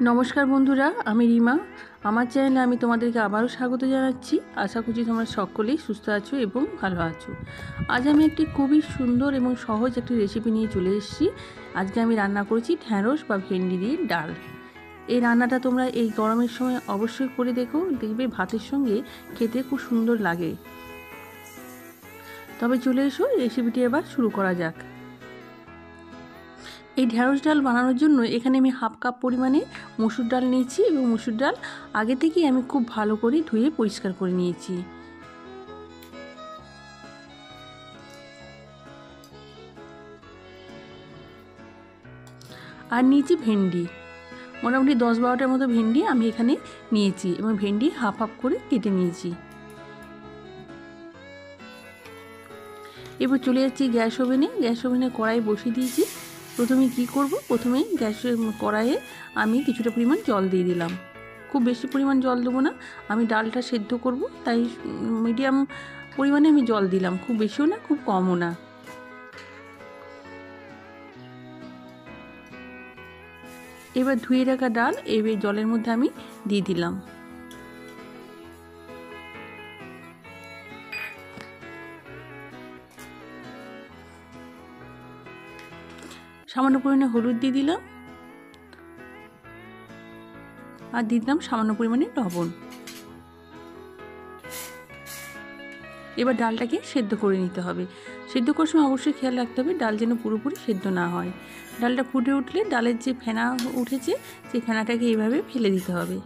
নমস্কার বন্ধুরা, আমি রিমা। আমার চ্যানেলে আমি তোমাদেরকে আবারও স্বাগত জানাচ্ছি। আশা করছি তোমরা সকলেই সুস্থ আছো এবং ভালো আছো। আজ আমি একটি খুবই সুন্দর এবং সহজ একটি রেসিপি নিয়ে চলে এসেছি। আজকে আমি রান্না করেছি ঢ্যাঁড়স বা ভেন্ডি দিয়ে ডাল। এই রান্নাটা তোমরা এই গরমের সময় অবশ্যই করে দেখো, দেখবে ভাতের সঙ্গে খেতে খুব সুন্দর লাগে। তবে চলে এসো, রেসিপিটি এবার শুরু করা যাক। এই ঢ্যাঁড়স ডাল বানানোর জন্য এখানে আমি হাফ কাপ পরিমাণে মসুর ডাল নিয়েছি এবং মসুর ডাল আগে থেকেই আমি খুব ভালো করে ধুয়ে পরিষ্কার করে নিয়েছি। আর নিয়েছি ভেন্ডি, মোটামুটি 10-12টার মতো ভেন্ডি আমি এখানে নিয়েছি এবং ভেন্ডি হাফ হাফ করে কেটে নিয়েছি। এবার চলে যাচ্ছি গ্যাস ওভেনে কড়াই বসিয়ে দিয়েছি। প্রথমে কি করব, প্রথমে গ্যাসের কড়াইয়ে আমি কিছুটা পরিমাণ জল দিয়ে দিলাম। খুব বেশি পরিমাণ জল দেবো না, আমি ডালটা সেদ্ধ করব, তাই মিডিয়াম পরিমাণে আমি জল দিলাম, খুব বেশিও না খুব কমও না। এবার ধুয়ে রাখা ডাল এই জলের মধ্যে আমি দিয়ে দিলাম। সামান্য পরিমাণে হলুদ দিয়ে দিলাম আর দিয়ে দিলাম সামান্য পরিমাণে লবণ। এবার ডালটাকে সেদ্ধ করে নিতে হবে। সেদ্ধ করার সময় অবশ্যই খেয়াল রাখতে হবে ডাল যেন পুরোপুরি সেদ্ধ না হয়। ডালটা ফুটে উঠলে ডালের যে ফেনা উঠেছে সেই ফেনাটাকে এইভাবে ফেলে দিতে হবে।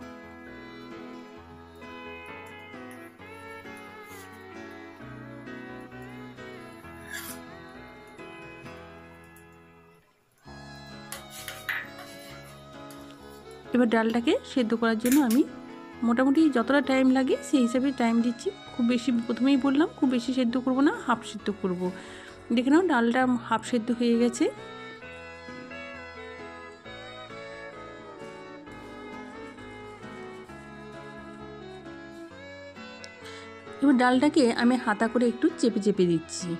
এবার ডালটাকে সেদ্ধ করার জন্য আমি মোটামুটি যতটা টাইম লাগে সেই হিসাবে টাইম দিচ্ছি। খুব বেশি, প্রথমেই বললাম খুব বেশি সেদ্ধ করব না, হাফ সেদ্ধ করব। দেখে নাও ডালটা হাফ সেদ্ধ হয়ে গেছে। এবার ডালটাকে আমি হাতা করে একটু চেপে চেপে দিচ্ছি।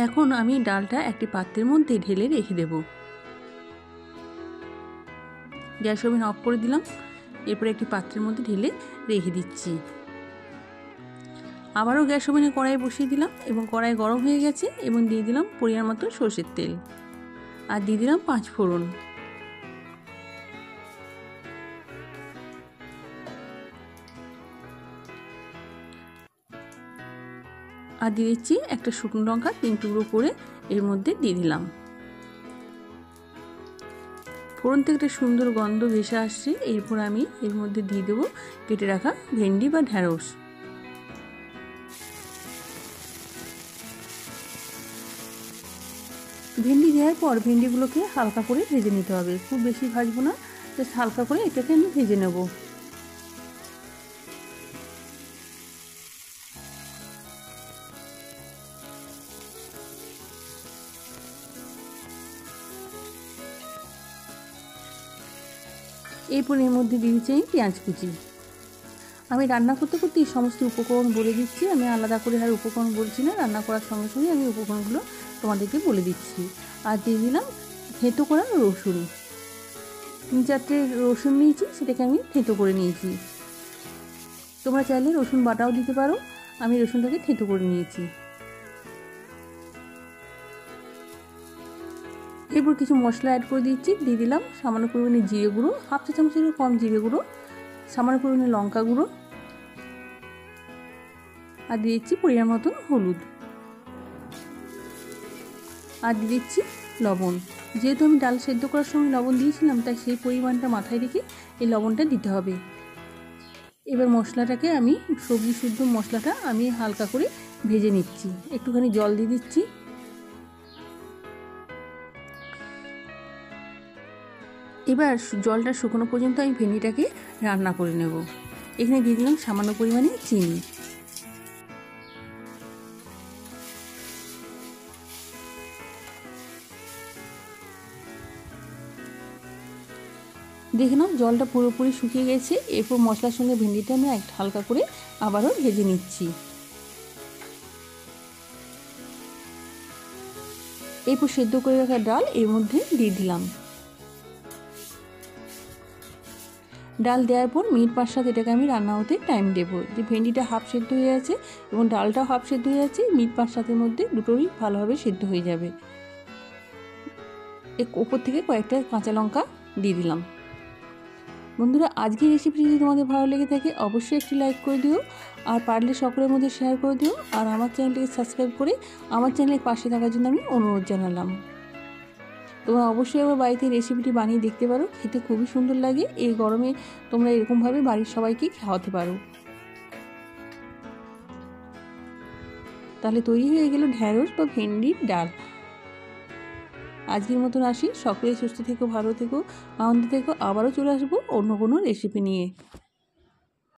এখন আমি ডালটা একটি পাত্রের মধ্যে ঢেলে রেখে দেব। গ্যাস ওভেন অফ করে দিলাম। এরপরে একটি পাত্রের মধ্যে ঢেলে রেখে দিচ্ছি। আবারও গ্যাস ওভেনে কড়াই বসিয়ে দিলাম এবং কড়াই গরম হয়ে গেছে এবং দিয়ে দিলাম পরিমাণ মতো সরষের তেল আর দিয়ে দিলাম 5 ফোড়ন। আর দিয়ে দিচ্ছি একটা শুকনো লঙ্কা 3 টুকরো করে এর মধ্যে দিয়ে দিলাম। ফোড়ন থেকে একটা সুন্দর গন্ধ ভেসে আসছে। এরপর আমি এর মধ্যে দিয়ে দেবো কেটে রাখা ভেন্ডি বা ঢ্যাঁড়স। ভেন্ডি দেওয়ার পর ভেন্ডিগুলোকে হালকা করে ভেজে নিতে হবে, খুব বেশি ভাজবো না, জাস্ট হালকা করে এটাকে আমি ভেজে নেব। এরপর এর মধ্যে দিয়ে দিচ্ছি আমি পেঁয়াজ কুচি। আমি রান্না করতে করতে এই সমস্ত উপকরণ বলে দিচ্ছি, আমি আলাদা করে আর উপকরণ বলছি না, রান্না করার সঙ্গে সঙ্গে আমি উপকরণগুলো তোমাদেরকে বলে দিচ্ছি। আর দিয়ে দিলাম থেঁতো করা রসুন, 3-4টে রসুন নিয়েছি, সেটাকে আমি থেঁতো করে নিয়েছি। তোমরা চাইলে রসুন বাটাও দিতে পারো, আমি রসুনটাকে থেঁতো করে নিয়েছি। এরপর কিছু মশলা অ্যাড করে দিচ্ছি। দিয়ে দিলাম সামান্য পরিমাণে জিরে গুঁড়ো, হাফ চা চামচেরও কম জিরে গুঁড়ো, সামান্য পরিমাণে লঙ্কা গুঁড়ো আর দিয়ে দিচ্ছি পরিমাণ মতন হলুদ আর দিয়ে দিচ্ছি লবণ। যেহেতু আমি ডাল সেদ্ধ করার সময় লবণ দিয়েছিলাম, তাই সেই পরিমাণটা মাথায় রেখে এই লবণটা দিতে হবে। এবার মশলাটাকে আমি সবজি শুদ্ধ মশলাটা আমি হালকা করে ভেজে নিচ্ছি। একটুখানি জল দিয়ে দিচ্ছি। এবার জলটা শুকনো পর্যন্ত আমি ভেন্ডিটাকে রান্না করে নেব। এখানে দিয়ে দিলাম সামান্য পরিমাণে চিনি। দেখে নাও জলটা পুরোপুরি শুকিয়ে গেছে। এরপর মশলার সঙ্গে ভেন্ডিটা আমি একটু হালকা করে আবারও ভেজে নিচ্ছি। এরপর সেদ্ধ করে রাখা ডাল এর মধ্যে দিয়ে দিলাম। ডাল দেওয়ার পর মিনিট 5-7 এটাকে আমি রান্না হতে টাইম দেবো। যে ভেন্ডিটা হাফ সেদ্ধ হয়ে আছে এবং ডালটাও হাফ সেদ্ধ হয়ে আছে, মিনিট 5-7-এর মধ্যে দুটোই ভালোভাবে সেদ্ধ হয়ে যাবে। ওপর থেকে কয়েকটা কাঁচা লঙ্কা দিয়ে দিলাম। বন্ধুরা, আজকের রেসিপি যদি তোমাদের ভালো লেগে থাকে অবশ্যই একটি লাইক করে দিও, আর পারলে সকলের মধ্যে শেয়ার করে দিও, আর আমার চ্যানেলটিকে সাবস্ক্রাইব করে আমার চ্যানেলের পাশে থাকার জন্য আমি অনুরোধ জানালাম। তোমরা অবশ্যই আবার বাড়িতে রেসিপিটি বানিয়ে দেখতে পারো, খেতে খুবই সুন্দর লাগে। এই গরমে তোমরা এরকমভাবে বাড়ির সবাইকেই খাওয়াতে পারো। তাহলে তৈরি হয়ে গেল ঢ্যাঁড়স বা ভেন্ডির ডাল। আজকের মতন আসি, সকলেই সুস্থ থেকো, ভালো থেকো, আনন্দ থেকো। আবারও চলে আসবো অন্য কোনো রেসিপি নিয়ে।